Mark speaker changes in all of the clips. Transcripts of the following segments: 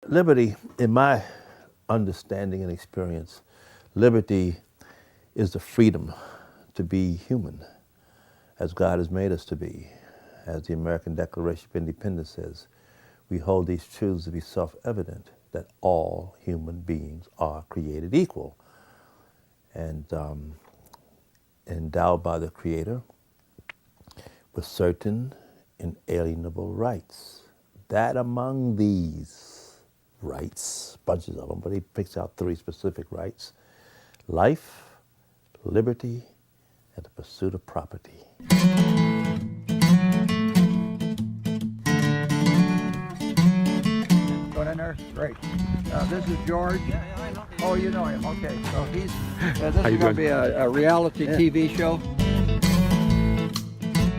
Speaker 1: Liberty, in my understanding and experience, liberty is the freedom to be human as God has made us to be. As the American Declaration of Independence says, we hold these truths to be self-evident, that all human beings are created equal and endowed by the Creator with certain inalienable rights. That among these rights, bunches of them, but he picks out 3 specific rights: life, liberty, and the pursuit of property.
Speaker 2: Going in there? Great. This is George. Oh, you know him. Okay. So he's, this is going to be a reality TV show.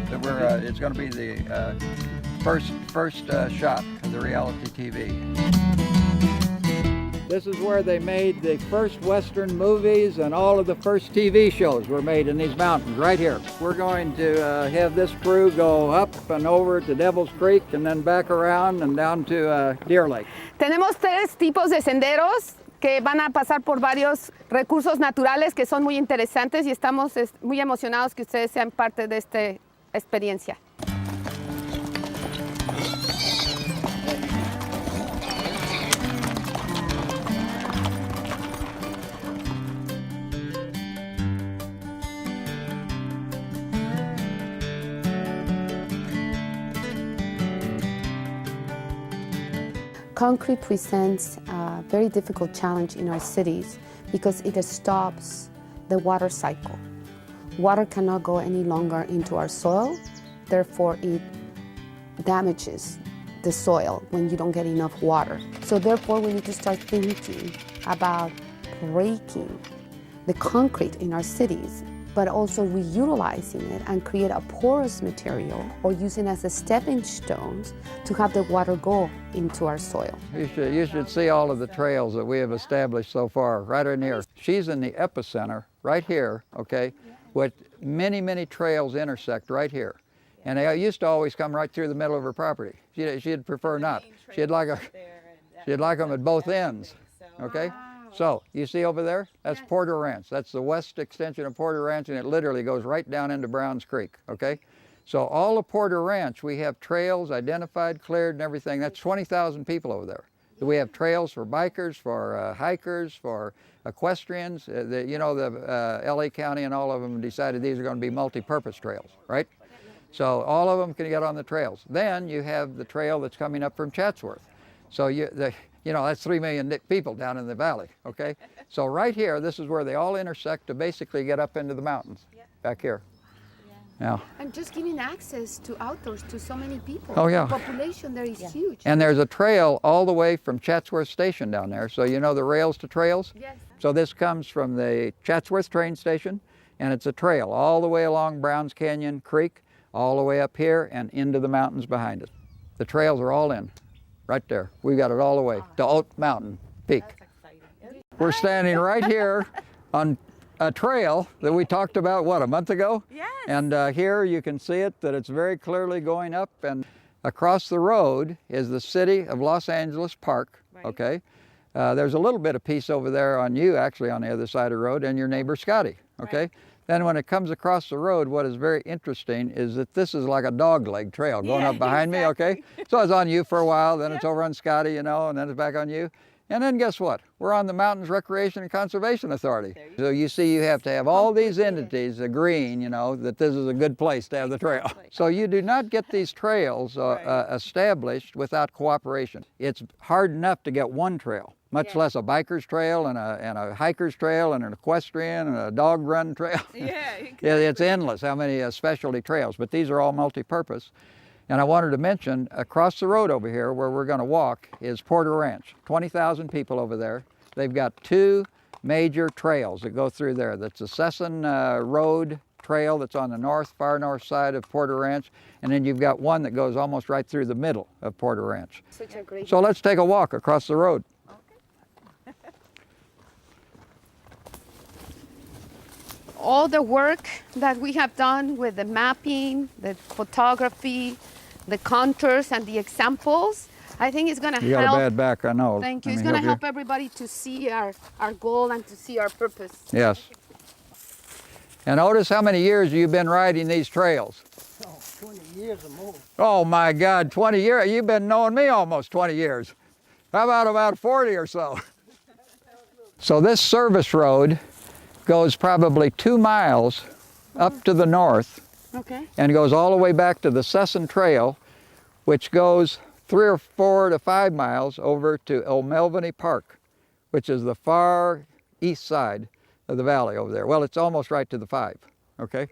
Speaker 2: So it's going to be the first shot of the reality TV. This is where they made the first Western movies, and all of the first TV shows were made in these mountains right here. We're going to have this crew go up and over to Devil's Creek and then back around and down to Deer Lake.
Speaker 3: Tenemos 3 tipos de senderos que van a pasar por varios recursos naturales que son muy interesantes y estamos muy emocionados que ustedes sean parte de esta experiencia.
Speaker 4: Concrete presents a very difficult challenge in our cities because it stops the water cycle. Water cannot go any longer into our soil, therefore it damages the soil when you don't get enough water. So therefore we need to start thinking about breaking the concrete in our cities, but also reutilizing it and create a porous material or using it as a stepping stones to have the water go into our soil.
Speaker 2: You should see all of the trails that we have established so far, right in here. She's in the epicenter, right here, okay, with many, many trails intersect right here. And they used to always come right through the middle of her property. She'd prefer not. She'd like them at both ends, okay? So, you see over there? That's Porter Ranch. That's the west extension of Porter Ranch, and it literally goes right down into Browns Creek, okay? So all of Porter Ranch, we have trails identified, cleared, and everything. That's 20,000 people over there. We have trails for bikers, for hikers, for equestrians. LA County and all of them decided these are going to be multi-purpose trails, right? So all of them can get on the trails. Then you have the trail that's coming up from Chatsworth. So that's 3 million people down in the valley, okay? So right here, this is where they all intersect to basically get up into the mountains, back here. Yeah.
Speaker 4: And just giving access to outdoors to so many people.
Speaker 2: Oh, yeah.
Speaker 4: The population there is huge.
Speaker 2: And there's a trail all the way from Chatsworth Station down there. So you know the rails to trails?
Speaker 4: Yes.
Speaker 2: So this comes from the Chatsworth train station, and it's a trail all the way along Browns Canyon Creek, all the way up here and into the mountains behind it. The trails are all in. Right there. We got it all the way to Oat Mountain Peak.
Speaker 3: That's exciting.
Speaker 2: We're standing right here on a trail that we talked about, a month ago?
Speaker 3: Yes.
Speaker 2: And here you can see it, that it's very clearly going up. And across the road is the City of Los Angeles Park,
Speaker 3: Right.
Speaker 2: okay? There's a little bit of peace over there on you, actually, on the other side of the road, and your neighbor Scotty, okay?
Speaker 3: Right.
Speaker 2: Then when it comes across the road, what is very interesting is that this is like a dogleg trail going up behind me, okay? So it's on you for a while, then it's over on Scotty, and then it's back on you. And then guess what? We're on the Mountains Recreation and Conservation Authority. So you see, you have to have all these entities agreeing, that this is a good place to have the trail. So you do not get these trails established without cooperation. It's hard enough to get one trail, much less a biker's trail and a hiker's trail and an equestrian and a dog run trail.
Speaker 3: Yeah, exactly.
Speaker 2: It's endless how many specialty trails, but these are all multi-purpose. And I wanted to mention, across the road over here where we're going to walk is Porter Ranch. 20,000 people over there. They've got 2 major trails that go through there. That's the Sesson Road Trail that's on the far north side of Porter Ranch, and then you've got one that goes almost right through the middle of Porter Ranch.
Speaker 4: Such a great.
Speaker 2: So let's take a walk across the road.
Speaker 3: All the work that we have done with the mapping, the photography, the contours and the examples I think it's going to
Speaker 2: You got a
Speaker 3: help.
Speaker 2: bad back, I know.
Speaker 3: Thank you.
Speaker 2: Let
Speaker 3: It's
Speaker 2: me
Speaker 3: going to
Speaker 2: you.
Speaker 3: help everybody to see our goal and to see our purpose.
Speaker 2: Yes. And Otis, how many years have you been riding these trails?
Speaker 5: 20 years or more.
Speaker 2: Oh my God, 20 years. You've been knowing me almost 20 years. How about 40 or so? So this service road goes probably 2 miles up to the north
Speaker 3: Okay.
Speaker 2: and goes all the way back to the Sesson Trail, which goes 3 or 4 to 5 miles over to O'Melveny Park, which is the far east side of the valley over there. Well, it's almost right to the 5, okay?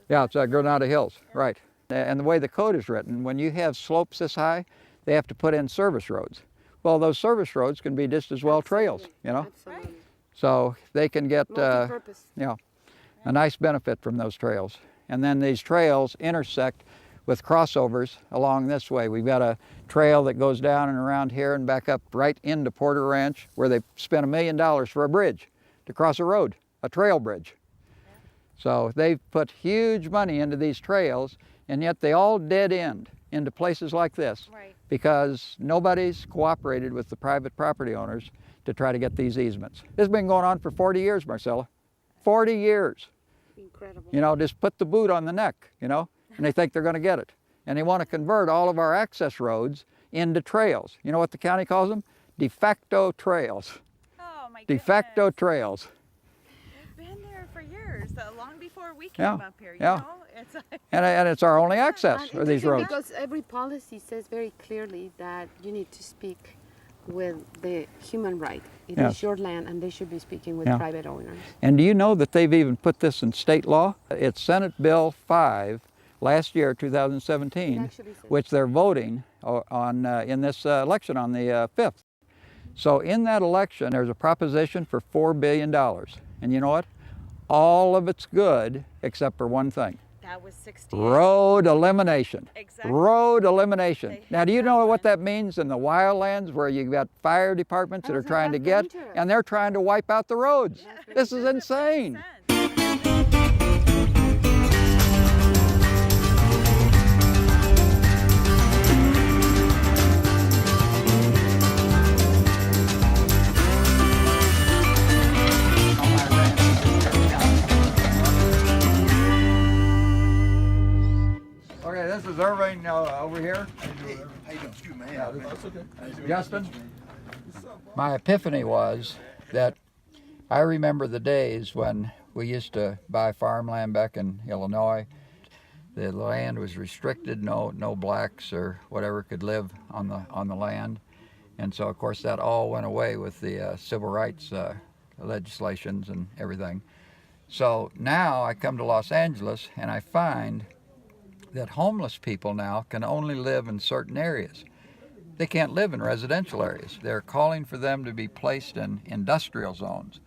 Speaker 2: Yeah, it's Granada Hills, right. And the way the code is written, when you have slopes this high, they have to put in service roads. Well, those service roads can be just as well trails, you know?
Speaker 3: Absolutely.
Speaker 2: So they can get
Speaker 3: Multi-purpose.
Speaker 2: a nice benefit from those trails. And then these trails intersect with crossovers along this way. We've got a trail that goes down and around here and back up right into Porter Ranch, where they spent $1 million for a bridge to cross a road, a trail bridge. So they've put huge money into these trails, and yet they all dead end into places like this,
Speaker 6: Right.
Speaker 2: because nobody's cooperated with the private property owners to try to get these easements. This has been going on for 40 years, Marcella. 40 years.
Speaker 3: Incredible.
Speaker 2: You know, just put the boot on the neck, you know, and they think they're going to get it. And they want to convert all of our access roads into trails. You know what the county calls them? De facto trails.
Speaker 6: Oh my
Speaker 2: De facto
Speaker 6: goodness.
Speaker 2: trails.
Speaker 6: We've been there for years, long before we came
Speaker 2: Yeah,
Speaker 6: up here. You
Speaker 2: yeah.
Speaker 6: know, it's like,
Speaker 2: And it's our only access
Speaker 3: And
Speaker 2: for these
Speaker 3: interesting
Speaker 2: roads.
Speaker 3: Because every policy says very clearly that you need to speak with the human right. It
Speaker 2: Yes.
Speaker 3: is your land, and they should be speaking with
Speaker 2: Yeah.
Speaker 3: private owners.
Speaker 2: And do you know that they've even put this in state law? It's Senate Bill 5 last year, 2017,
Speaker 3: It actually says-
Speaker 2: which they're voting on in this election on the 5th. So in that election, there's a proposition for $4 billion. And you know what? All of it's good except for one thing.
Speaker 6: that was 60.
Speaker 2: Road elimination.
Speaker 6: Exactly.
Speaker 2: Road elimination.
Speaker 6: They
Speaker 2: Now, do you
Speaker 6: have
Speaker 2: know
Speaker 6: that
Speaker 2: what
Speaker 6: one.
Speaker 2: that means in the wildlands where you've got fire departments that are
Speaker 3: Isn't
Speaker 2: trying to
Speaker 3: that
Speaker 2: get,
Speaker 3: dangerous?
Speaker 2: and they're trying to wipe out the roads? This is insane. Okay, this is Irving over here.
Speaker 5: How you doing? Excuse me. Yeah, that's okay.
Speaker 2: Justin, my epiphany was that I remember the days when we used to buy farmland back in Illinois. The land was restricted; no blacks or whatever could live on the land, and so of course that all went away with the civil rights legislations and everything. So now I come to Los Angeles and I find that homeless people now can only live in certain areas. They can't live in residential areas. They're calling for them to be placed in industrial zones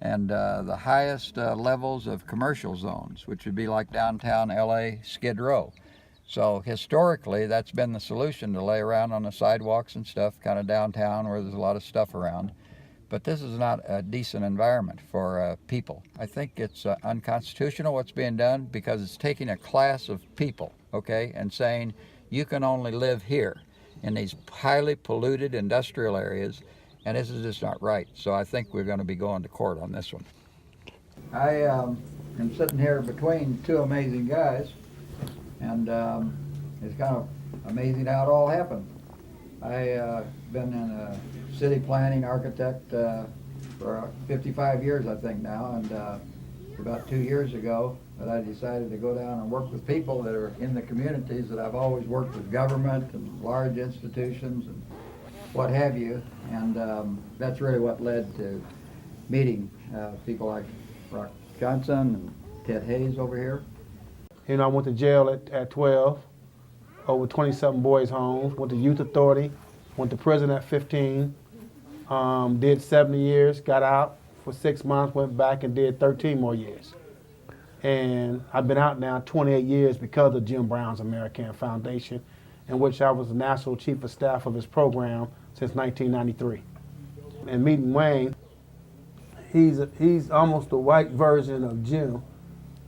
Speaker 2: and the highest levels of commercial zones, which would be like downtown LA, Skid Row. So historically, that's been the solution, to lay around on the sidewalks and stuff, kind of downtown where there's a lot of stuff around. But this is not a decent environment for people. I think it's unconstitutional what's being done, because it's taking a class of people, okay, and saying you can only live here in these highly polluted industrial areas, and this is just not right. So I think we're going to be going to court on this one. I am sitting here between two amazing guys, and it's kind of amazing how it all happened. I've been in a city planning architect for 55 years, I think now, and about 2 years ago that I decided to go down and work with people that are in the communities that I've always worked with, government and large institutions and what have you, and that's really what led to meeting people like Rock Johnson and Ted Hayes over here.
Speaker 7: You know, I went to jail at 12, over 20-something boys' homes, went to youth authority, went to prison at 15, did 70 years, got out for 6 months, went back and did 13 more years. And I've been out now 28 years because of Jim Brown's American Foundation, in which I was the National Chief of Staff of his program since 1993. And meeting Wayne, he's almost the white version of Jim,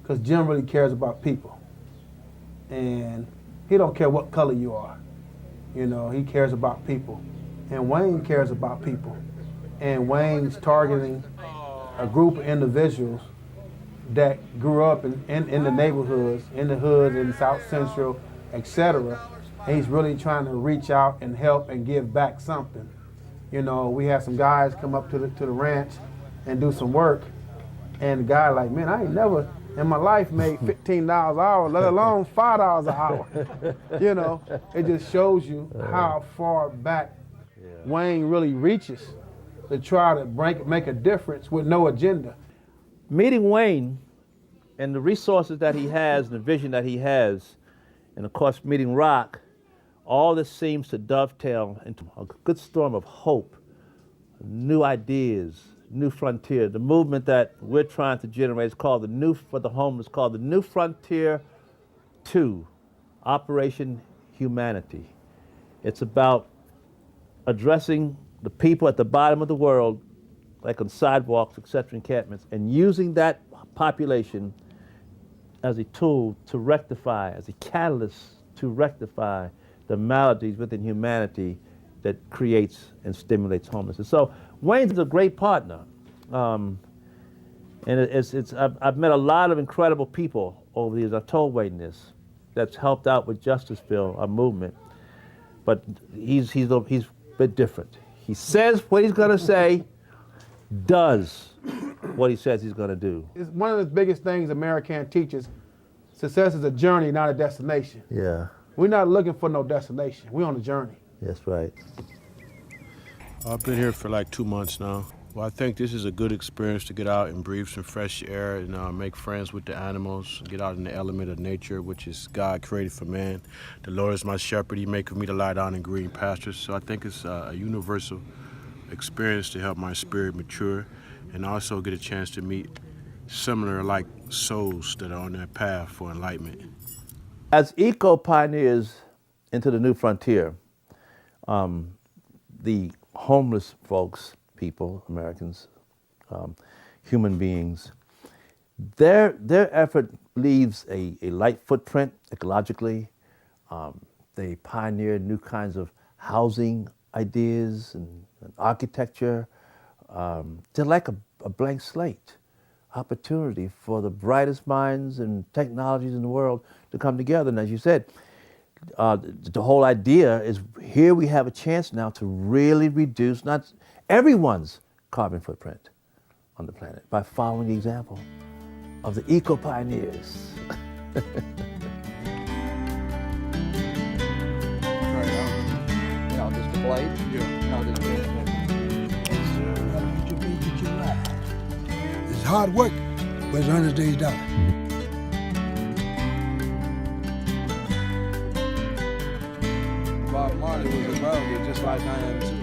Speaker 7: because Jim really cares about people. And he don't care what color you are. You know, he cares about people. And Wayne cares about people. And Wayne's targeting a group of individuals that grew up in the neighborhoods, in the hoods, in South Central, etc. And he's really trying to reach out and help and give back something. You know, we had some guys come up to the ranch and do some work, and the guy like, man, I ain't never in my life made $15 an hour, let alone $5 an hour. You know, it just shows you how far back Wayne really reaches to try to make a difference with no agenda.
Speaker 1: Meeting Wayne and the resources that he has and the vision that he has, and of course meeting Rock, all this seems to dovetail into a good storm of hope, new ideas, new frontier. The movement that we're trying to generate is called the New for the Homeless, called the New Frontier 2, Operation Humanity. It's about addressing the people at the bottom of the world, like on sidewalks, etc., encampments, and using that population as a tool to rectify, as a catalyst to rectify the maladies within humanity that creates and stimulates homelessness. So Wayne's a great partner. And I've met a lot of incredible people over the years. I've told Wayne this, that's helped out with Justiceville, our movement. But he's a bit different. He says what he's gonna say, does what he says he's gonna do.
Speaker 7: It's one of the biggest things America teaches. Success is a journey, not a destination.
Speaker 1: Yeah,
Speaker 7: We're not looking for no destination. We're on a journey.
Speaker 1: that's right.
Speaker 8: I've been here for like 2 months now. Well, I think this is a good experience to get out and breathe some fresh air and make friends with the animals, get out in the element of nature, which is God created for man. The Lord is my shepherd. He maketh me to lie down in green pastures. So I think it's a universal experience to help my spirit mature and also get a chance to meet similar like souls that are on their path for enlightenment.
Speaker 1: As eco-pioneers into the new frontier, the homeless folks, people, Americans, human beings, their effort leaves a light footprint ecologically. They pioneered new kinds of housing ideas and architecture. They're like a blank slate, opportunity for the brightest minds and technologies in the world to come together. And as you said, the whole idea is here we have a chance now to really reduce not everyone's carbon footprint on the planet by following the example of the eco-pioneers.
Speaker 2: Just a blade?
Speaker 5: It's hard work, but it's a $100
Speaker 7: Bob Marley was a rebel just like I am too.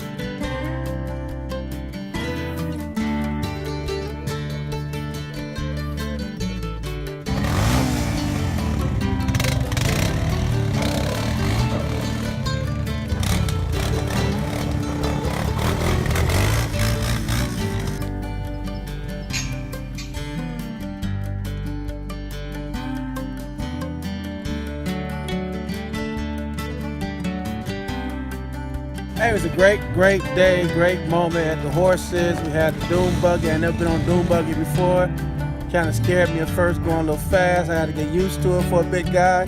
Speaker 7: Hey, it was a great day, great moment at the horses. We had the dune buggy. I never been on dune buggy before. Kind of scared me at first, going a little fast. I had to get used to it for a big guy.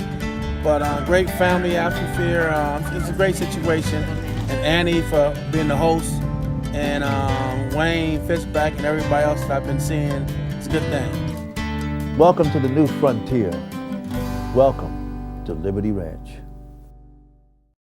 Speaker 7: But great family atmosphere. It's a great situation. And Annie for being the host. And Wayne Fishback and everybody else that I've been seeing. It's a good thing.
Speaker 1: Welcome to the new frontier. Welcome to Liberty Ranch.